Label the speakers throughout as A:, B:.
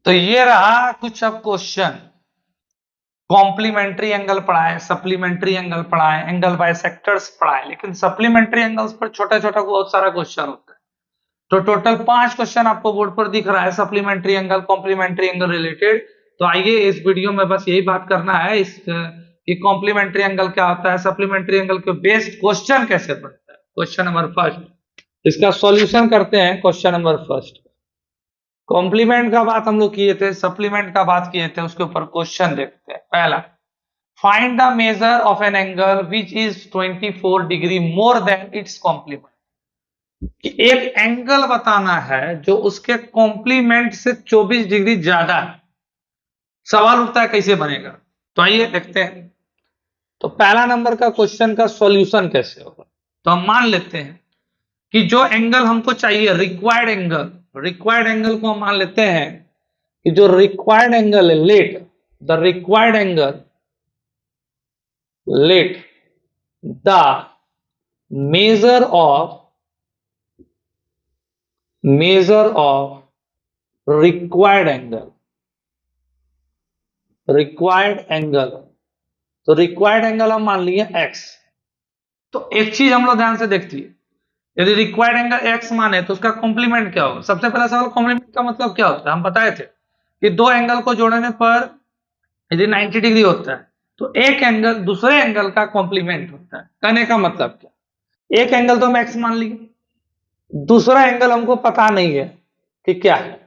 A: तो ये रहा कुछ अब क्वेश्चन। कॉम्प्लीमेंट्री एंगल पढ़ाए, सप्लीमेंट्री एंगल पढ़ाए, एंगल बाइसेक्टर्स पढ़ाए, लेकिन सप्लीमेंट्री एंगल्स पर छोटा छोटा बहुत सारा क्वेश्चन होता है। तो टोटल 5 क्वेश्चन आपको बोर्ड पर दिख रहा है supplementary angle, complementary angle related. तो आइए इस वीडियो में बस यही बात करना है इस कि कॉम्प्लीमेंट्री एंगल क्या होता है, सप्लीमेंट्री एंगल के बेस्ड क्वेश्चन कैसे पढ़ता है। क्वेश्चन नंबर फर्स्ट, इसका सॉल्यूशन करते हैं। क्वेश्चन नंबर फर्स्ट, कॉम्प्लीमेंट का बात हम लोग किए थे, सप्लीमेंट का बात किए थे, उसके ऊपर क्वेश्चन देखते हैं। पहला, find the measure of an angle which is 24 degree more than its complement. कि एक एंगल बताना है जो उसके कॉम्प्लीमेंट से 24 डिग्री ज्यादा है। सवाल उठता है कैसे बनेगा, तो आइए देखते हैं। तो पहला नंबर का क्वेश्चन का सॉल्यूशन कैसे होगा, तो हम मान लेते हैं कि जो एंगल हमको चाहिए, रिक्वायर्ड एंगल को हम मान लेते हैं कि जो रिक्वायर्ड एंगल है, let the measure of required angle. तो रिक्वायर्ड एंगल हम मान लिए x। तो एक चीज हम लोग ध्यान से देखती है, यदि रिक्वायर्ड एंगल x माने तो उसका कॉम्प्लीमेंट क्या होगा। सबसे पहला सवाल, कॉम्प्लीमेंट का मतलब क्या होता है। हम बताए थे कि दो एंगल को जोड़ने पर यदि 90 डिग्री होता है तो एक एंगल दूसरे एंगल का कॉम्प्लीमेंट होता है। कहने का मतलब क्या, एक एंगल तो हम x मान लिए, दूसरा एंगल हमको पता नहीं है कि क्या है,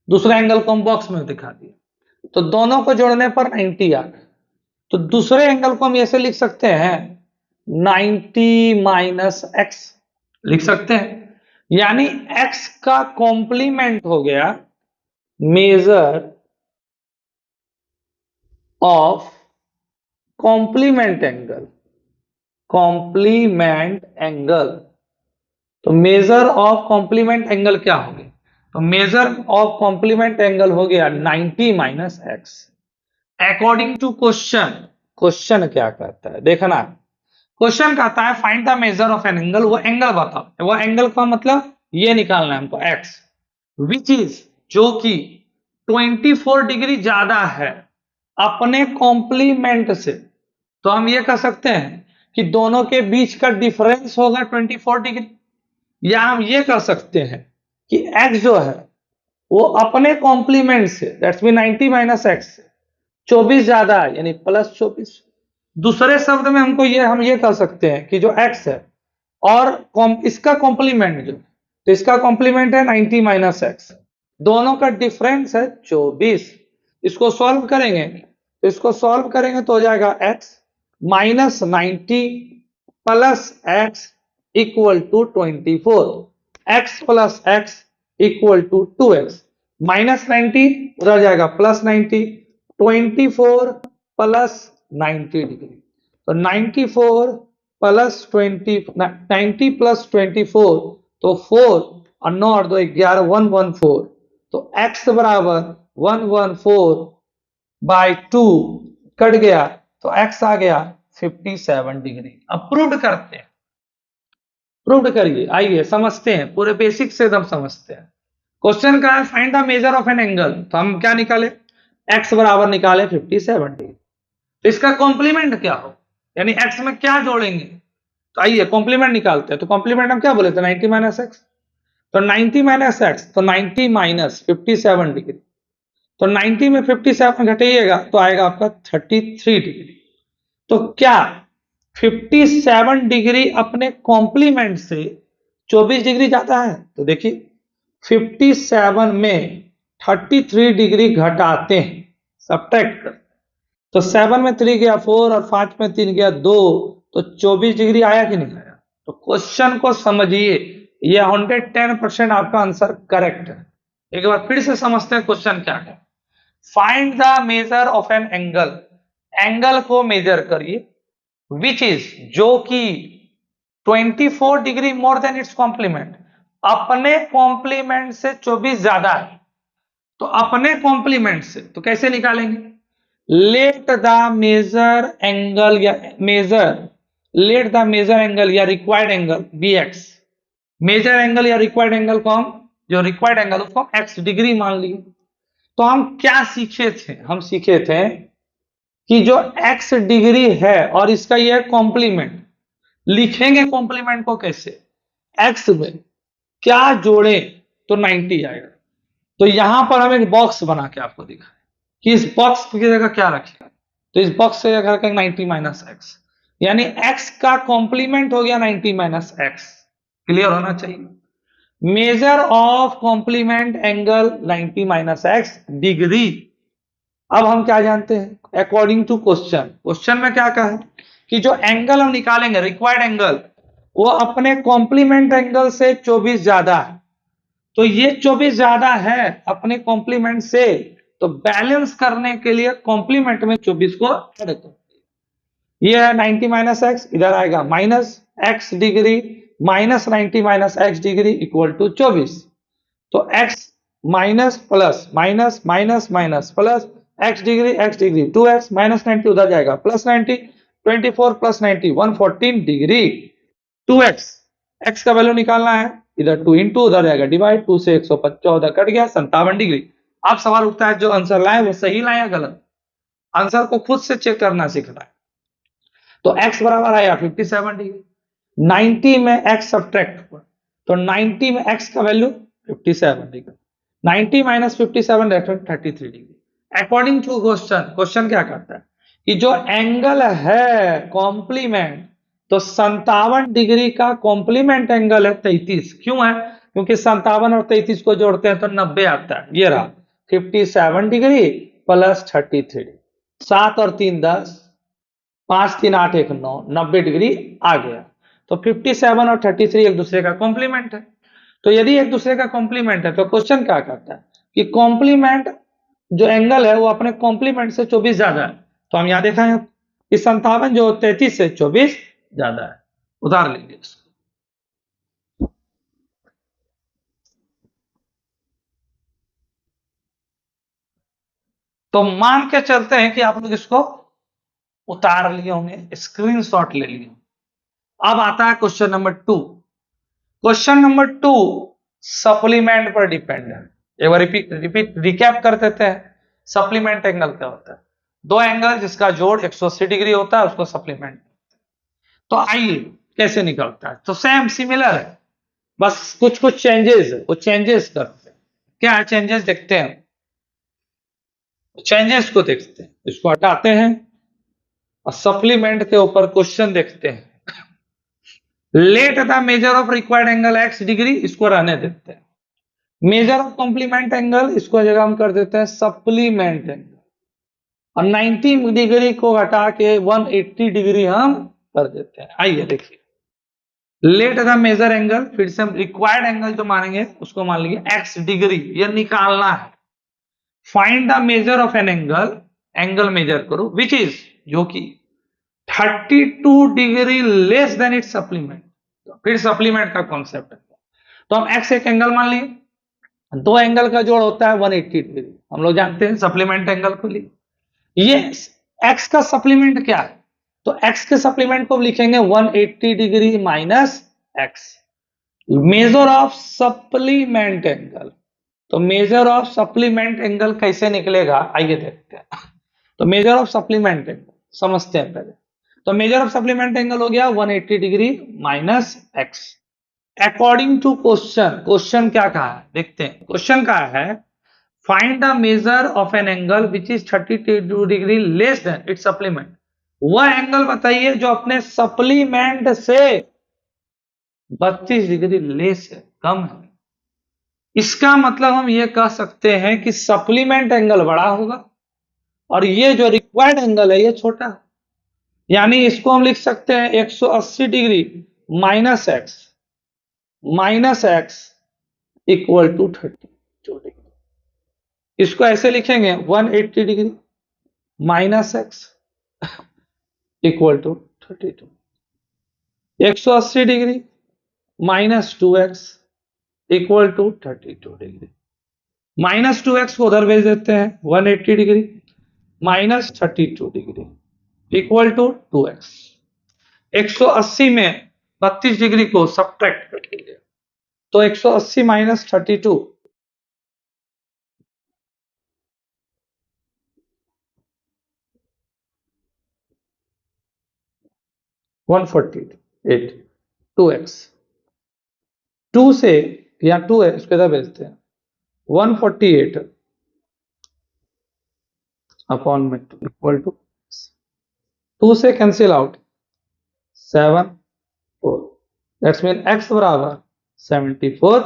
A: दूसरा एंगल को हम बॉक्स में दिखा दिए, तो दोनों को जोड़ने पर 90 आ गए। तो दूसरे एंगल को हम ऐसे लिख सकते हैं 90 माइनस एक्स, लिख सकते हैं। यानी x का कॉम्प्लीमेंट हो गया मेजर ऑफ कॉम्प्लीमेंट एंगल। तो मेजर ऑफ कॉम्प्लीमेंट एंगल क्या हो गया, तो मेजर ऑफ कॉम्प्लीमेंट एंगल हो गया 90 minus X. According to question क्या कहता है देखना। क्वेश्चन कहता है find the measure of an angle, वो एंगल बताओ। वो एंगल का मतलब ये निकालना है हमको x, विच इज जो कि 24 डिग्री ज्यादा है अपने कॉम्प्लीमेंट से। तो हम ये कह सकते हैं कि दोनों के बीच का डिफरेंस होगा 24 डिग्री, या हम ये कह सकते हैं कि x जो है वो अपने कॉम्प्लीमेंट से, दैट्स मीन 90 माइनस एक्स से 24 ज्यादा है, यानी प्लस 24। दूसरे शब्द में हम ये कह सकते हैं कि जो x है और इसका कॉम्प्लीमेंट जो, तो इसका कॉम्प्लीमेंट है 90 माइनस एक्स, दोनों का डिफरेंस है 24। इसको सॉल्व करेंगे तो हो जाएगा x minus 90 plus X equal to 24, x plus X equal to 2x, minus 90 उधर जाएगा प्लस 90, 24 प्लस 90 डिग्री। तो 94 प्लस 20, 90 प्लस 24, तो 4 और 9 और 2 11, 114। तो x बराबर 114 बाई 2 कट गया, तो x आ गया 57 डिग्री। अब प्रूव करिए, आइए समझते हैं, पूरे बेसिक से एकदम समझते हैं। क्वेश्चन का है find the measure of an angle, तो हम क्या निकाले, x बराबर निकाले 57 डिग्री। तो इसका कॉम्प्लीमेंट क्या हो, यानी x में क्या जोड़ेंगे। तो आइए कॉम्प्लीमेंट निकालते हैं। तो कॉम्प्लीमेंट हम क्या बोले थे, 90 माइनस एक्स। तो 90 माइनस एक्स, तो 90 माइनस 57 डिग्री। तो 90 में 57 घटाइएगा तो आएगा आपका 33 डिग्री। तो क्या 57 डिग्री अपने कॉम्प्लीमेंट से 24 डिग्री जाता है। तो देखिए 57 में 33 डिग्री घटाते हैं, सब्ट्रैक्ट करते हैं। तो 7 में 3 गया 4 और 5 में 3 गया 2, तो 24 डिग्री आया कि नहीं आया। तो क्वेश्चन को समझिए, ये 110% आपका आंसर करेक्ट है। एक बार फिर से समझते हैं क्वेश्चन क्या है। Find the measure of an angle, angle को मेजर करिए, विच इज जो कि 24 degree more than its complement, अपने कॉम्प्लीमेंट से 24 ज्यादा है। तो अपने कॉम्प्लीमेंट से तो कैसे निकालेंगे, लेट द मेजर एंगल या required angle be X. Measure angle या रिक्वायर्ड एंगल को हम, जो रिक्वायर्ड एंगल उसको हम एक्स डिग्री मान लिए। तो हम क्या सीखे थे? हम सीखे थे कि जो x डिग्री है और इसका ये कॉम्प्लीमेंट, लिखेंगे कॉम्प्लीमेंट को कैसे? x में क्या जोड़े तो 90 आएगा। तो यहां पर हम एक बॉक्स बना के आपको दिखाएं कि इस बॉक्स की जगह क्या रखें। तो इस बॉक्स से जगह रखेंगे 90 माइनस एक्स, यानी x का कॉम्प्लीमेंट हो गया 90 माइनस एक्स। क्लियर होना चाहिए। Measure of complement angle 90 minus X degree. अब हम क्या जानते हैं अकॉर्डिंग टू क्वेश्चन? क्वेश्चन में क्या कहा है कि जो एंगल हम निकालेंगे रिक्वायर्ड एंगल, वो अपने कॉम्प्लीमेंट एंगल से 24 ज्यादा है। तो ये 24 ज्यादा है अपने कॉम्प्लीमेंट से, तो बैलेंस करने के लिए कॉम्प्लीमेंट में 24 को ऐड करो। ये है 90 माइनस एक्स, इधर आएगा minus X degree, minus 90 minus X degree equal to 24। तो x minus plus minus minus minus plus x degree 2x minus 90 उधर जाएगा plus 90, 24 plus 90 114 degree 2x। x का वैल्यू निकालना है, इधर 2 इंटू उधर जाएगा डिवाइड, 2 से 114 कट गया 57 डिग्री। अब सवाल उठता है जो आंसर लाए वो सही लाए या गलत? आंसर को खुद से चेक करना सीखना है। तो x बराबर आया 57 डिग्री, 90 में x सब्ट्रैक्ट हुआ तो 90 में x का value 57 degree, 90 minus 57 33 degree. According to question, question क्या करता है कि जो एंगल है कॉम्प्लीमेंट, तो 57 डिग्री का कॉम्प्लीमेंट एंगल है 33। क्यों है? क्योंकि 57 और 33 को जोड़ते हैं तो 90 आता है। ये रहा 57 डिग्री प्लस 33, 7 और 3 10, 5 3 8 1 9, 90 डिग्री आ गया। तो 57 और 33 एक दूसरे का कॉम्प्लीमेंट है। तो यदि एक दूसरे का कॉम्प्लीमेंट है तो क्वेश्चन क्या करता है कि कॉम्प्लीमेंट जो एंगल है वो अपने कॉम्प्लीमेंट से 24 ज्यादा है। तो हम यहां देखा है कि 57 जो 33 से 24 ज्यादा है। उतार लेंगे इसको। तो मान के चलते हैं कि आप लोग इसको उतार लिए होंगे, स्क्रीनशॉट ले लिए। अब आता है question number 2। Question number 2 supplement पर डिपेंड है। एक बार रिपीट रिकैप कर देते हैं। सप्लीमेंट एंगल क्या होता है? दो एंगल जिसका जोड़ 180 डिग्री होता है उसको सप्लीमेंट। तो आइए कैसे निकलता है। तो सेम सिमिलर है, बस कुछ कुछ चेंजेस है, वो चेंजेस करते हैं। क्या है चेंजेस? देखते हैं। चेंजेस को देखते हैं, इसको हटाते हैं और सप्लीमेंट के ऊपर क्वेश्चन देखते हैं। Late the measure of required angle x degree, इसको रहने देते हैं। मेजर ऑफ कॉम्प्लीमेंट एंगल, इसको जगह हम कर देते हैं सप्लीमेंट एंगल, और 90 डिग्री को हटा के 180 डिग्री हम कर देते हैं। आइए देखिए। लेट द मेजर एंगल, फिर से हम रिक्वायर्ड एंगल जो मानेंगे उसको मान लीजिए x डिग्री, ये निकालना है। Find the measure of an angle, angle measure करो विच इज, जो कि 32 degree less than its supplement. फिर सप्लीमेंट का कॉन्सेप्ट है। तो हम x एक एंगल मान लिए, दो एंगल का जोड़ होता है 180 डिग्री, हम लोग जानते हैं सप्लीमेंट एंगल को लिए। ये x का सप्लीमेंट क्या है? तो x के सप्लीमेंट को लिखेंगे 180 degree minus x। Measure of supplement angle, तो मेजर ऑफ सप्लीमेंट एंगल कैसे निकलेगा आइए देखते हैं। तो मेजर ऑफ सप्लीमेंट एंगल समझते हैं पहले। तो मेजर ऑफ सप्लीमेंट एंगल हो गया 180 degree minus x। According to question, question क्या कहा है देखते हैं। क्वेश्चन कहा है find the measure of an angle which is 32 degree less than its supplement. वह एंगल बताइए जो अपने सप्लीमेंट से 32 डिग्री लेस है, कम है। इसका मतलब हम ये कह सकते हैं कि सप्लीमेंट एंगल बड़ा होगा और ये जो रिक्वायर्ड एंगल है ये छोटा है। यानी इसको हम लिख सकते हैं 180 degree minus X equal to 32 degree. इसको ऐसे लिखेंगे 180 degree minus X equal to 32, 180 degree minus 2x equal to 32 degree. Minus 2x को उधर भेज देते हैं, 180 degree minus 32 degree equal to 2x। 180 में 32 डिग्री को सब्ट्रैक्ट कर दीजिए, तो 180 माइनस 32 148 2x 2 से या 2 है इसको इधर भेजते हैं 148 अपॉन में 2 इक्वल टू 2 से cancel out 7 4 that's mean x बराबर 74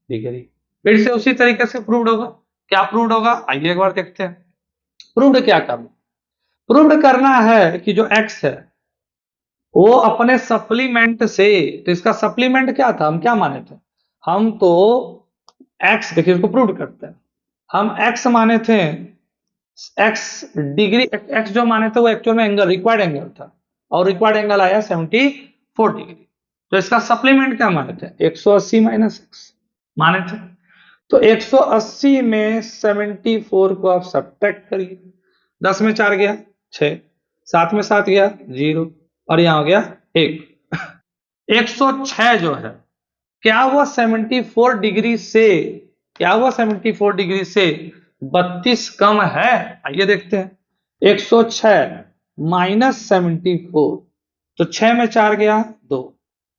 A: डिग्री। फिर से उसी तरीके से प्रूव्ड होगा। क्या प्रूव्ड होगा आइए एक बार देखते हैं। प्रूव्ड क्या करना, प्रूव्ड करना है कि जो x है वो अपने सप्लीमेंट से, तो इसका सप्लीमेंट क्या था, हम क्या माने थे, हम तो x, देखिए इसको प्रूव करते हैं, हम x माने थे, x डिग्री, x जो माने थे वो एक्चुअल में एंगल, रिक्वायर्ड एंगल था, और रिक्वायर्ड एंगल आया 74 डिग्री। तो इसका सप्लीमेंट क्या माने थे, 180 माइनस एक्स माने थे। तो 180 में 74 को आप सब्ट्रैक्ट करिए, 10 में 4 गया 6, 7 में 7 गया 0, और यहां हो गया 1। 106 जो है क्या वो 74 डिग्री से, क्या वो 74 डिग्री से 32 कम है, आइए देखते हैं। 106 माइनस 74, तो 6 में 4 गया 2,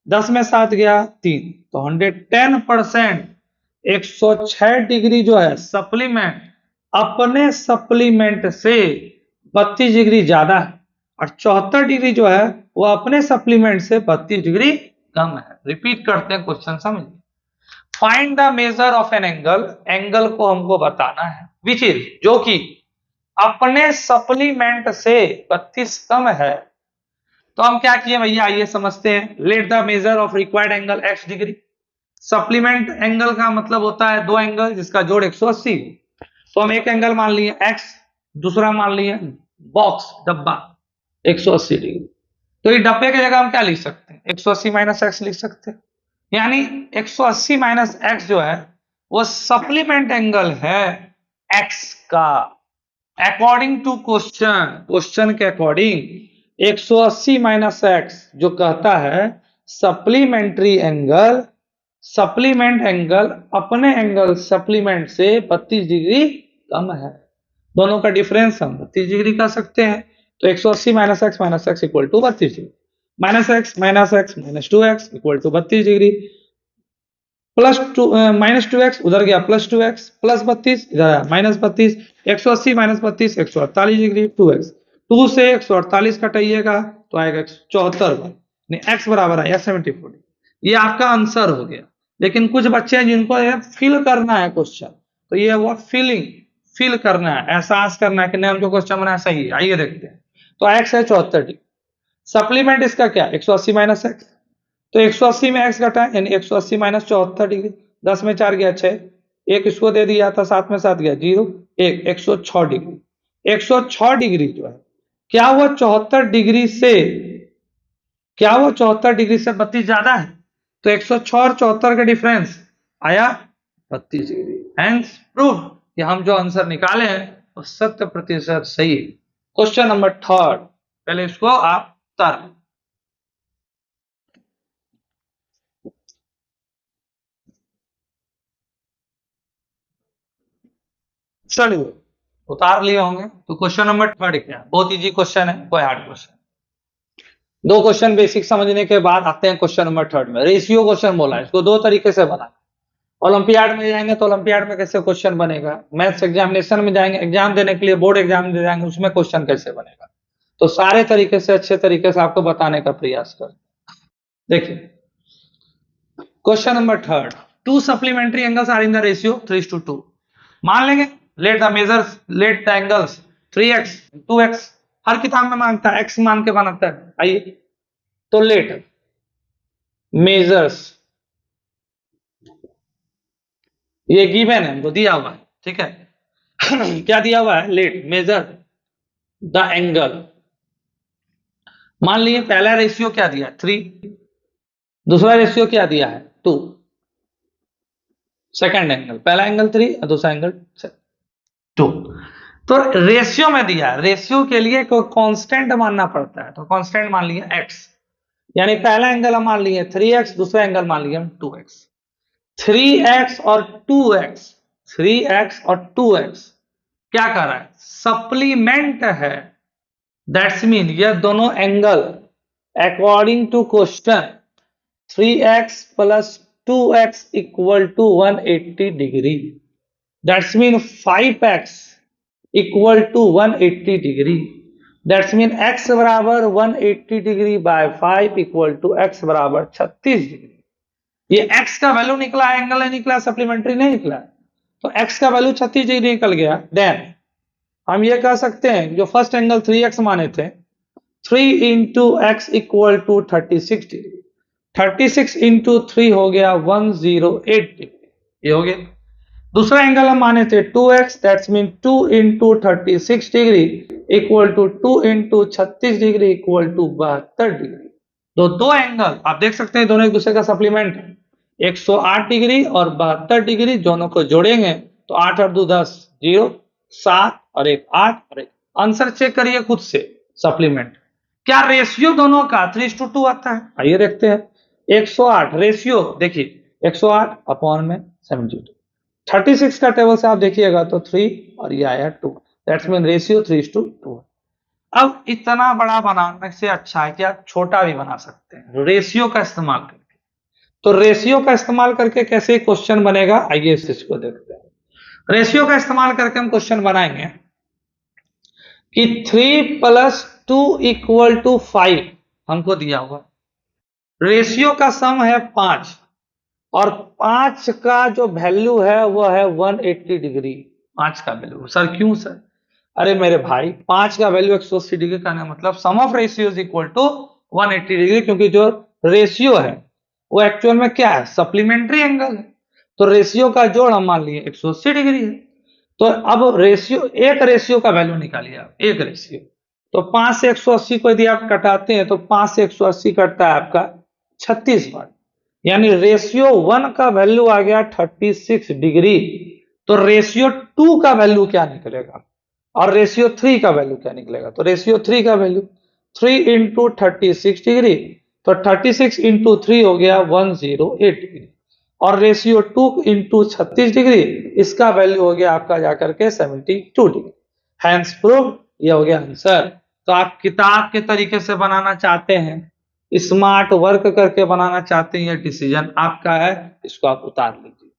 A: 10 में 7 गया 3, तो 110%। 106 डिग्री जो है सप्लीमेंट अपने सप्लीमेंट से 32 डिग्री ज्यादा है, और 74 डिग्री जो है वो अपने सप्लीमेंट से 32 डिग्री कम है। रिपीट करते हैं क्वेश्चन समझिए। Find the measure of an angle, angle को हमको बताना है विच इज, जो कि अपने सप्लीमेंट से 32 कम है। तो हम क्या किए भैया आइए समझते हैं। Late the measure of required angle x degree. Supplement angle का मतलब होता है दो एंगल जिसका जोड़ 180। तो हम एक एंगल मान लिए x, दूसरा मान लिए बॉक्स डब्बा 180 डिग्री। तो ये डब्बे की जगह हम क्या लिख सकते हैं, 180 माइनस एक्स लिख सकते हैं। यानी 180 माइनस एक्स जो है वो सप्लीमेंट एंगल है x का, अकॉर्डिंग टू क्वेश्चन, क्वेश्चन के अकॉर्डिंग 180 माइनस एक्स जो कहता है सप्लीमेंट्री एंगल, सप्लीमेंट एंगल अपने एंगल सप्लीमेंट से 32 डिग्री कम है। दोनों का डिफरेंस हम 32 डिग्री कर सकते हैं। तो 180 minus X equal to 32 degree, minus X minus 2x equal to 32 degree, plus 2 minus 2x उधर गया प्लस 2x, प्लस 32 इधर आया माइनस 32, 180 माइनस 32 148 डिग्री, 2x 2 से 148 कटाइएगा तो आएगा 74, x बराबर आया 74। ये आपका आंसर हो गया। लेकिन कुछ बच्चे हैं जिनको फिल करना है क्वेश्चन, तो ये वो फीलिंग, फील करना है, एहसास करना है कि नहीं हम जो क्वेश्चन बनाया सही है। आइए देखते हैं। तो x है 74 डिग्री, सप्लीमेंट इसका क्या 180 माइनस एक्स, तो 180 में x घटा यानी 180 माइनस 74 डिग्री, 10 में 4 गया 6, एक इसको दे दिया था 7 में 7 गया 0, 106 डिग्री। 106 डिग्री जो है क्या वो 74 डिग्री से, क्या वो 74 डिग्री से 32 ज्यादा है, तो 106 और 74 का डिफरेंस आया 32 डिग्री। हेंस प्रूव कि हम जो आंसर निकाले हैं वो 100% सही है। क्वेश्चन नंबर 3, पहले इसको आप उतार, चलिए उतार लिए होंगे। तो क्वेश्चन नंबर 3 क्या, बहुत इजी क्वेश्चन है, कोई हार्ड क्वेश्चन। दो क्वेश्चन बेसिक समझने के बाद आते हैं क्वेश्चन नंबर 3 में। रेशियो क्वेश्चन बोला है, इसको दो तरीके से बना। ओलंपियाड में जाएंगे तो ओलंपियाड में कैसे क्वेश्चन बनेगा, मैथ्स एग्जामिनेशन में जाएंगे, एग्जाम देने के लिए बोर्ड एग्जाम दे जाएंगे, उसमें क्वेश्चन कैसे बनेगा। तो सारे तरीके से अच्छे तरीके से आपको बताने का प्रयास कर। देखिए question number 3, two supplementary angles are in the ratio 3:2। मान लेंगे let the measures, let the angles 3x 2x, हर किताब में मांगता है x मान के बनाता है। आइए तो लेट मेजर्स, ये गिवन है हमको दिया हुआ है, ठीक है क्या दिया हुआ है, लेट मेजर द एंगल। मान लिए पहला रेशियो क्या दिया 3, दूसरा रेशियो क्या दिया है 2, सेकंड एंगल, पहला एंगल 3 और दूसरा एंगल 2। तो रेशियो में दिया, रेशियो के लिए कोई कांस्टेंट मानना पड़ता है, तो कांस्टेंट मान लिया x, यानी पहला एंगल हम मान लिए 3x, दूसरा एंगल मान लिया 2x। 3x और 2x, 3x और 2x क्या कर रहा है, सप्लीमेंट है। दैट्स मीन ये दोनों angle according to question 3x plus 2x equal to 180 degree. That's mean 5x equal to 180 degree. That's mean x बराबर 180 degree by 5 equal to x बराबर 36 डिग्री। ये x का वैल्यू निकला, एंगल नहीं निकला, सप्लीमेंट्री नहीं निकला, तो x का वैल्यू 36 डिग्री निकल गया। देन हम ये कह सकते हैं जो फर्स्ट एंगल 3x माने थे, 3 into X equal to 36 degree, 36 into 3 हो गया 108 डिग्री, ये हो गया। दूसरा एंगल हम माने थे 2x, that's mean 2 into 36 degree equal to 2 into 36 degree equal to 72 degree. तो दो एंगल आप देख सकते हैं दोनों एक दूसरे का सप्लीमेंट है, 108 डिग्री और 72 डिग्री, दोनों को जोड़ेंगे तो 8 और 2 10, 0, 7 और 1 8 और 1। आंसर चेक करिए खुद से, सप्लीमेंट। क्या रेशियो दोनों का 3:2 आता है? आइए देखते हैं। 108 रेशियो देखिए, 108 अपॉन में 72, 36 का टेबल से आप देखिएगा तो 3 और ये आया 2, दैट्स मीन रेशियो 3:2। अब इतना बड़ा बनाने से अच्छा है कि आप छोटा भी बना सकते हैं रेशियो का इस्तेमाल करके। तो रेशियो का इस्तेमाल करके कैसे क्वेश्चन बनेगा, आइए इस चीज को देखते हैं। रेशियो का इस्तेमाल करके हम क्वेश्चन बनाएंगे कि 3 + 2 = 5 हमको दिया हुआ, रेशियो का सम है 5 और 5 का जो वैल्यू है वो है 180 डिग्री। 5 का वैल्यू, सर क्यों सर? अरे मेरे भाई 5 का वैल्यू 180 डिग्री का मतलब sum of ratio is equal to 180 degree, क्योंकि जो रेशियो है वो एक्चुअल में क्या है, सप्लीमेंट्री एंगल है। तो रेशियो का जोड़ हम मान लिए 180 डिग्री है। तो अब रेशियो, एक रेशियो का वैल्यू निकालिए आप, एक रेशियो। तो 5 से 180 को यदि आप कटाते हैं तो 5 से 180 कटता है आपका 36 बार, यानी रेशियो 1 का वैल्यू आ गया 36 डिग्री। तो रेशियो 2 का वैल्यू क्या निकलेगा और रेशियो 3 का वैल्यू क्या निकलेगा? तो रेशियो 3 का वैल्यू 3 इंटू 36 डिग्री, तो 36 इंटू 3 हो गया 108 डिग्री, और रेशियो 2 इंटू 36 डिग्री, इसका वैल्यू हो गया आपका जाकर के 72 डिग्री। हैंस प्रूव, ये हो गया आंसर। तो आप किताब के तरीके से बनाना चाहते हैं, स्मार्ट वर्क करके बनाना चाहते हैं, ये डिसीजन आपका है, इसको आप उतार लीजिए।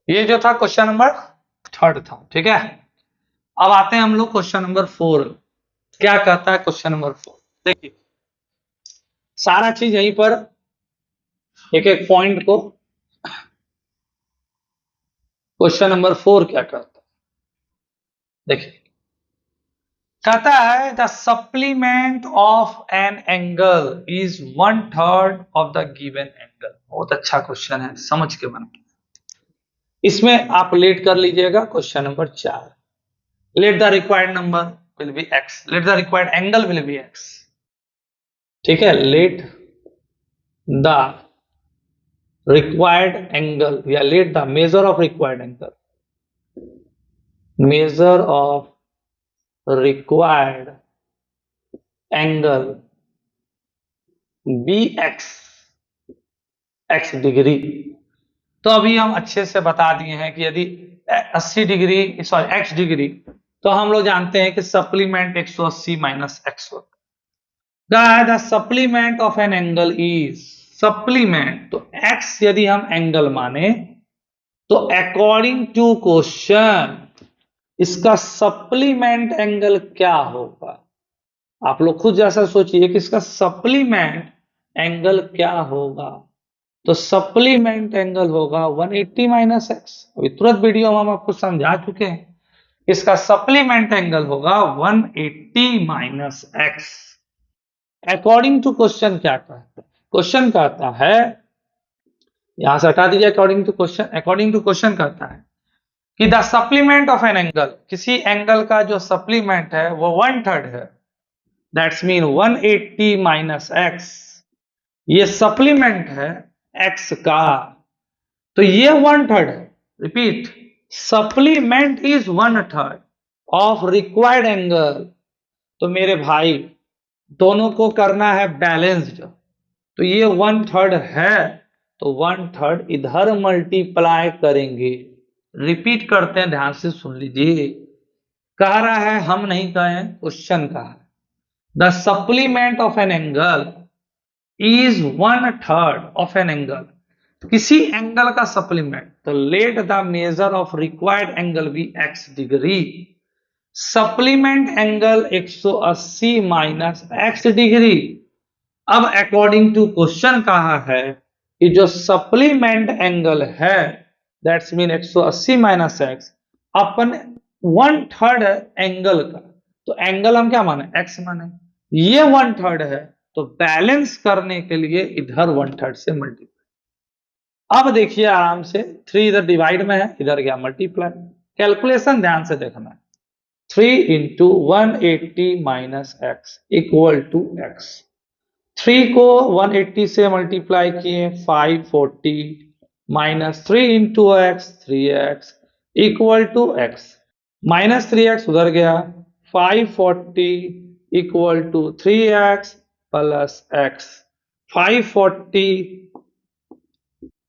A: ये जो था क्वेश्चन नंबर 3 था, ठीक है। अब आते हैं हम लोग क्वेश्चन नंबर 4। क्या कहता है क्वेश्चन नंबर 4? देखिए सारा चीज यहीं पर एक एक पॉइंट को, क्वेश्चन नंबर 4 क्या कहता है देखिए, कहता है the supplement of an angle is 1/3 of the given angle. बहुत अच्छा क्वेश्चन है, समझ के बना। इसमें आप लेट कर लीजिएगा question number 4। Let the required number will be X, let the required angle will be X, ठीक है। लेट द रिक्वायर्ड एंगल या let the measure of required angle, measure of required angle be X, X degree. तो अभी हम अच्छे से बता दिए हैं कि यदि 80 डिग्री, सॉरी एक्स डिग्री, तो हम लोग जानते हैं कि सप्लीमेंट 180 माइनस एक्स होता है। The supplement of an angle is, supplement तो एक्स यदि हम एंगल माने तो अकॉर्डिंग टू क्वेश्चन इसका सप्लीमेंट एंगल क्या होगा? आप लोग खुद जैसा सोचिए कि इसका सप्लीमेंट एंगल क्या होगा। तो सप्लीमेंट एंगल होगा 180 माइनस एक्स। अभी तुरंत वीडियो में हम आपको समझा चुके हैं, इसका सप्लीमेंट एंगल होगा 180 minus X. According to question क्या कहता है? क्वेश्चन कहता है, यहां से हटा दीजिए according to question. According to question कहता है कि the supplement of an angle, किसी एंगल का जो सप्लीमेंट है वो 1/3 है, दैट्स मीन 180 माइनस एक्स। ये सप्लीमेंट है एक्स का, तो ये 1/3 है। Repeat, supplement is 1/3 of required angle. तो मेरे भाई दोनों को करना है बैलेंस्ड, तो ये 1/3 है, तो 1/3 इधर मल्टीप्लाई करेंगे रिपीट करते हैं, ध्यान से सुन लीजिए। कह रहा है, हम नहीं कहें, क्वेश्चन कहा है, the supplement of an angle is 1/3 of an angle. किसी एंगल का सप्लीमेंट, तो let the measure of required angle be x degree. Supplement angle 180 minus x degree. अब अकॉर्डिंग टू क्वेश्चन कहा है कि जो सप्लीमेंट एंगल है, दैट्स मीन 180 माइनस x अपन 1/3 एंगल का, तो एंगल हम क्या माने, x माने, ये 1/3 है, तो बैलेंस करने के लिए इधर 1/3 से मल्टीप्लाई। अब देखिए आराम से, 3 इधर डिवाइड में है, इधर गया मल्टीप्लाई। कैलकुलेशन ध्यान से देखना है, 3 into 180 minus X equal to X. 3 को 180 से मल्टीप्लाई किए 540 minus 3 into X 3x equal to X, minus 3x उधर गया, 540 equal to 3x plus X, 540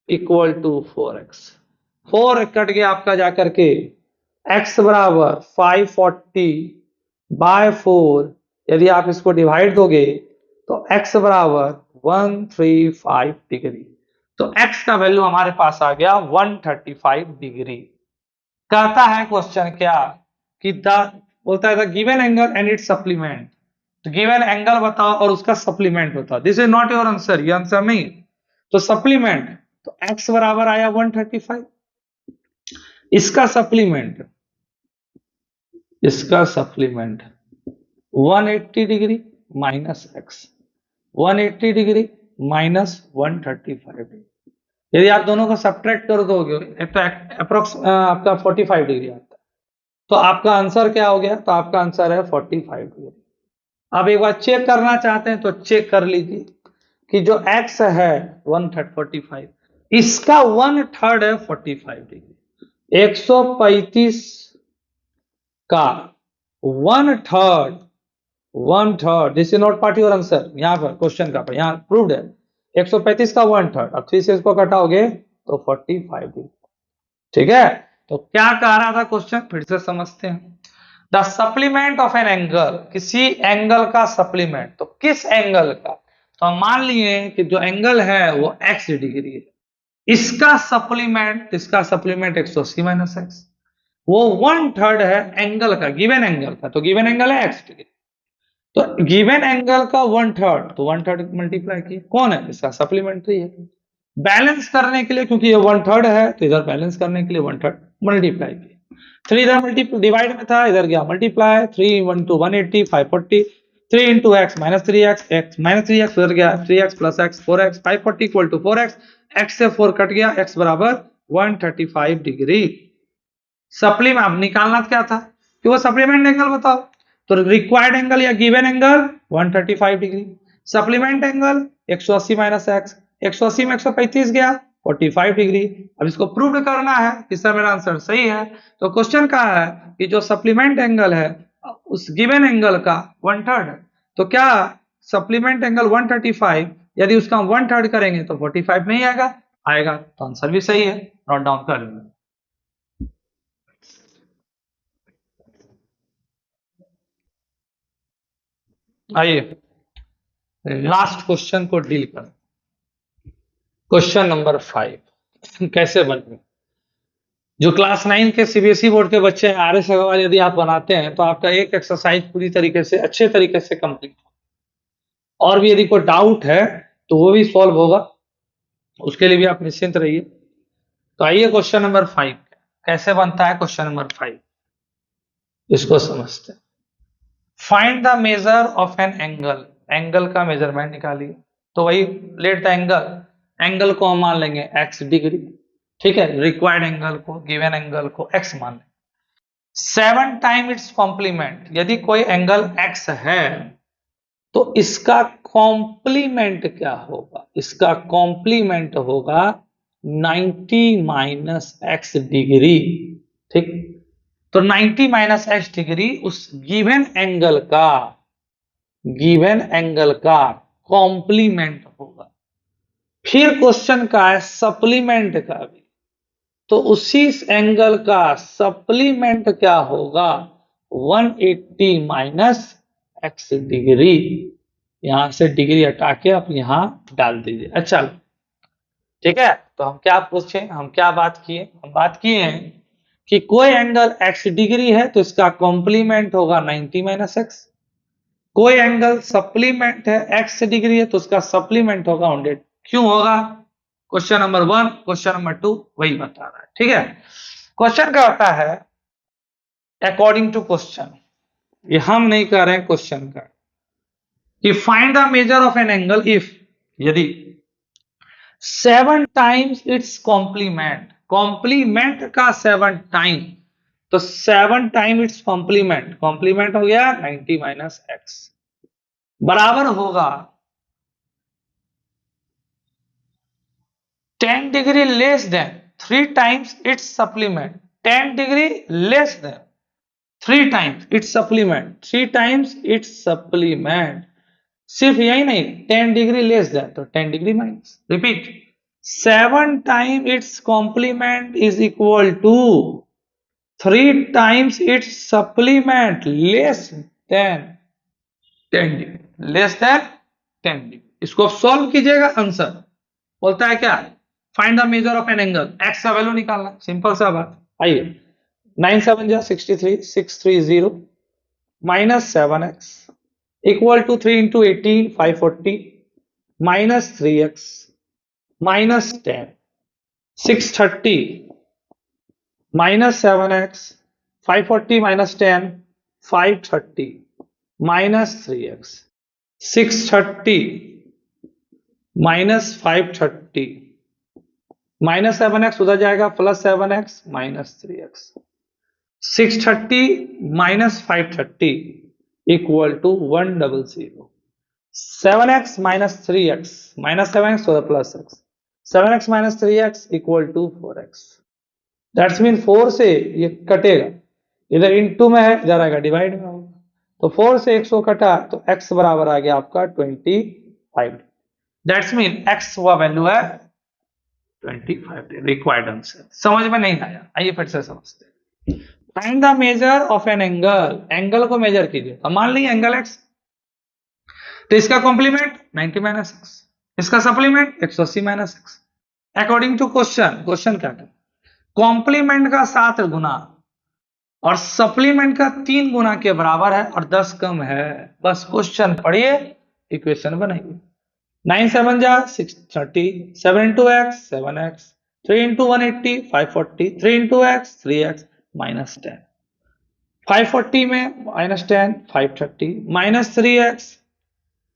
A: equal to 4x। 4 cut गया आपका जाकर के, x बराबर 540 बाय 4, यदि आप इसको डिवाइड दोगे तो x बराबर 135 डिग्री। तो x का वैल्यू हमारे पास आ गया 135 डिग्री। कहता है क्वेश्चन क्या कि बोलता है the given angle and it's supplement. तो गिवन एंगल बताओ और उसका सप्लीमेंट बताओ। This is not your answer, ये आंसर नहीं। तो सप्लीमेंट, तो x बराबर आया 135, इसका supplement 180 degree minus x, 180 degree minus 135 degree. यदि आप दोनों को सब्ट्रैक्ट कर दोगे तो अप्रोक्स आपका 45 डिग्री आता है। तो आपका आंसर क्या हो गया, तो आपका आंसर है 45 डिग्री। अब एक बार चेक करना चाहते हैं तो चेक कर लीजिए कि जो x है 1/3 इसका 1/3 है 45 डिग्री। 135 का 1/3 this is not part your answer, यहाँ पर क्वेश्चन का पर यहाँ प्रूव्ड है 135 का 1/3। अब 3 से इसको घटाओगे तो 45 डिग्री। ठीक है, तो क्या कह रहा था क्वेश्चन, फिर से समझते हैं। The supplement of an angle, किसी एंगल का सप्लीमेंट, तो किस एंगल का, तो हम मान लिए कि जो एंगल है वो x डिग्री है, इसका सप्लीमेंट 180 माइनस एक्स, वो 1/3 है एंगल का, गिवन एंगल का, तो गिवन एंगल है x डिग्री। तो गिवन एंगल का 1/3, तो 1/3 मल्टीप्लाई किए, कौन है, इसका सप्लीमेंट्री है। बैलेंस करने के लिए, क्योंकि ये 1/3 है, तो इधर बैलेंस करने के लिए 1/3 मल्टीप्लाई किए। 3 इधर मल्टीप्लाई डिवाइड में था, इधर गया multiply, 3 into 180 540, 3 into x minus 3x, x minus 3x उधर गया 3x plus x 4x, 540 equal to 4x, x से 4 कट गया, x बराबर 135 डिग्री। सप्लीमेंट अब निकालना क्या था कि वो सप्लीमेंट एंगल बताओ, तो रिक्वायर्ड एंगल या given angle 135 degree, supplement angle 180 minus x, 180 में 135 गया 45 डिग्री। अब इसको प्रूव करना है कि सर मेरा आंसर सही है। तो क्वेश्चन का है कि जो सप्लीमेंट एंगल है उस गिवन एंगल का 1/3 है, तो क्या सप्लीमेंट एंगल 135 यदि उसका 1/3 करेंगे तो 45 नहीं आएगा, आएगा, तो आंसर भी सही है। नोट डाउन कर लेंगे। आइए लास्ट क्वेश्चन को डील कर, क्वेश्चन नंबर 5 कैसे बने। जो क्लास 9 के सीबीएसई बोर्ड के बच्चे हैं, आर एस अग्रवाल यदि आप बनाते हैं तो आपका एक एक्सरसाइज पूरी तरीके से अच्छे तरीके से कंप्लीट, और भी यदि कोई डाउट है तो वो भी सॉल्व होगा, उसके लिए भी आप निश्चिंत रहिए। तो आइए क्वेश्चन नंबर 5 कैसे बनता है। क्वेश्चन नंबर 5 इसको समझते हैं। Find the measure of an angle, angle का मेजरमेंट निकालिए। तो वही लेट द एंगल, एंगल को हम मान लेंगे x डिग्री, ठीक है, रिक्वायर्ड एंगल को, गिवन एंगल को x मान लेंगे। 7 टाइम इट्स कॉम्प्लीमेंट, यदि कोई एंगल x है तो इसका कॉम्प्लीमेंट क्या होगा, इसका कॉम्प्लीमेंट होगा 90 माइनस x डिग्री। ठीक, तो 90 माइनस x डिग्री उस गिवन एंगल का कॉम्प्लीमेंट होगा। फिर क्वेश्चन का है सप्लीमेंट का भी, तो तो उसी एंगल का सप्लीमेंट क्या होगा, 180 माइनस एक्स डिग्री। यहां से डिग्री हटा के आप यहां डाल दीजिए। अच्छा ठीक है, तो हम क्या पूछे, हम क्या बात किए, हम बात किए हैं कि कोई एंगल x डिग्री है तो इसका कॉम्प्लीमेंट होगा 90 माइनस एक्स। कोई एंगल सप्लीमेंट है x डिग्री है तो उसका सप्लीमेंट होगा 100। क्यों होगा, क्वेश्चन नंबर 1 क्वेश्चन नंबर 2 वही बता रहा है। ठीक है, क्वेश्चन क्या होता है, अकॉर्डिंग टू क्वेश्चन, ये हम नहीं कर रहे हैं क्वेश्चन का, कि find the measure of an angle if, यदि 7 टाइम्स इट्स कॉम्प्लीमेंट, कॉम्प्लीमेंट का 7 टाइम, तो 7 टाइम इट्स कॉम्प्लीमेंट, कॉम्प्लीमेंट हो गया 90 माइनस एक्स, बराबर होगा 10 degree less than 3 times its supplement, 10 degree less than 3 times its supplement, 3 times its supplement. सिर्फ यही नहीं, 10 डिग्री लेस देन तो 10 degree minus, repeat, 7 time its complement is equal to 3 times its supplement less than 10 degree, less than 10 degree. इसको solve कीजिएगा, answer बोलता है क्या, find the measure of an angle, X का वैल्यू निकालना, simple सा बात। आइए 9 7 जा 63, 630 minus 7x equal to 3 into 18 540 minus 3x minus 10, 630 minus 7x, 540 minus 10 530 minus 3x, 630 minus 530 minus 7x उधर जाएगा, plus 7x minus 3x, 630 minus 530 equal to 100, 7x minus 3x minus 7x उधर plus x, 7x minus 3x equal to 4x। That's mean 4 से ये कटेगा, इधर into में है, इधर आएगा डिवाइड में होगा, तो 4 से 100 कटा तो x बराबर आ गया आपका 25। दैट्स मीन x हुआ वैल्यू है 25, रिक्वायर्ड आंसर। समझ में नहीं आया, आइए फिर से समझते हैं। Find the measure of an angle, angle को मेजर कीजिए। तो मान लीजिए एंगल x, तो इसका कॉम्प्लीमेंट 90 माइनस एक्स, इसका supplement 180 minus X. According to question, question क्या है, कॉम्प्लीमेंट का 7 गुना और सप्लीमेंट का 3 गुना के बराबर है और 10 कम है। बस क्वेश्चन पढ़िए, इक्वेशन बनाइए। 9 7 जा 630, 7 into x 7x, 3 into 180 540, 3 into x 3x minus 10, 540 में माइनस 10 530 माइनस 3x,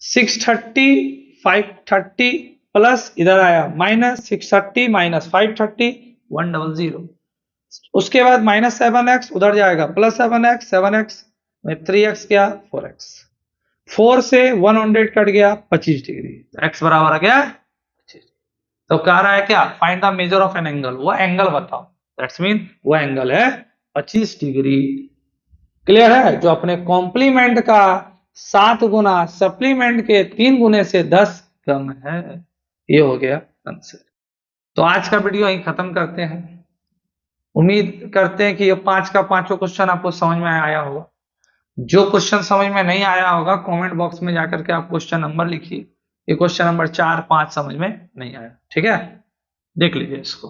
A: 630 530 प्लस इधर आया माइनस 630 माइनस 530 100। उसके बाद माइनस 7x उधर जाएगा, प्लस 7x, 7x में 3x क्या 4x, 4 से 100 कट गया 25 डिग्री, तो x बराबर आ गया 25। तो कह रहा है क्या, find the measure of an angle, वो एंगल बताओ। दैट्स मीन वो एंगल है 25 डिग्री। क्लियर है, जो अपने कॉम्प्लीमेंट का 7 गुना सप्लीमेंट के 3 गुने से 10 कम है। ये हो गया आंसर। तो आज का वीडियो यही खत्म करते हैं। उम्मीद करते हैं कि ये 5 का 5 क्वेश्चन आपको समझ में आया होगा। जो क्वेश्चन समझ में नहीं आया होगा कमेंट बॉक्स में जाकर के आप क्वेश्चन नंबर लिखिए। ये क्वेश्चन नंबर 4 5 समझ में नहीं आया, ठीक है, देख लीजिए इसको।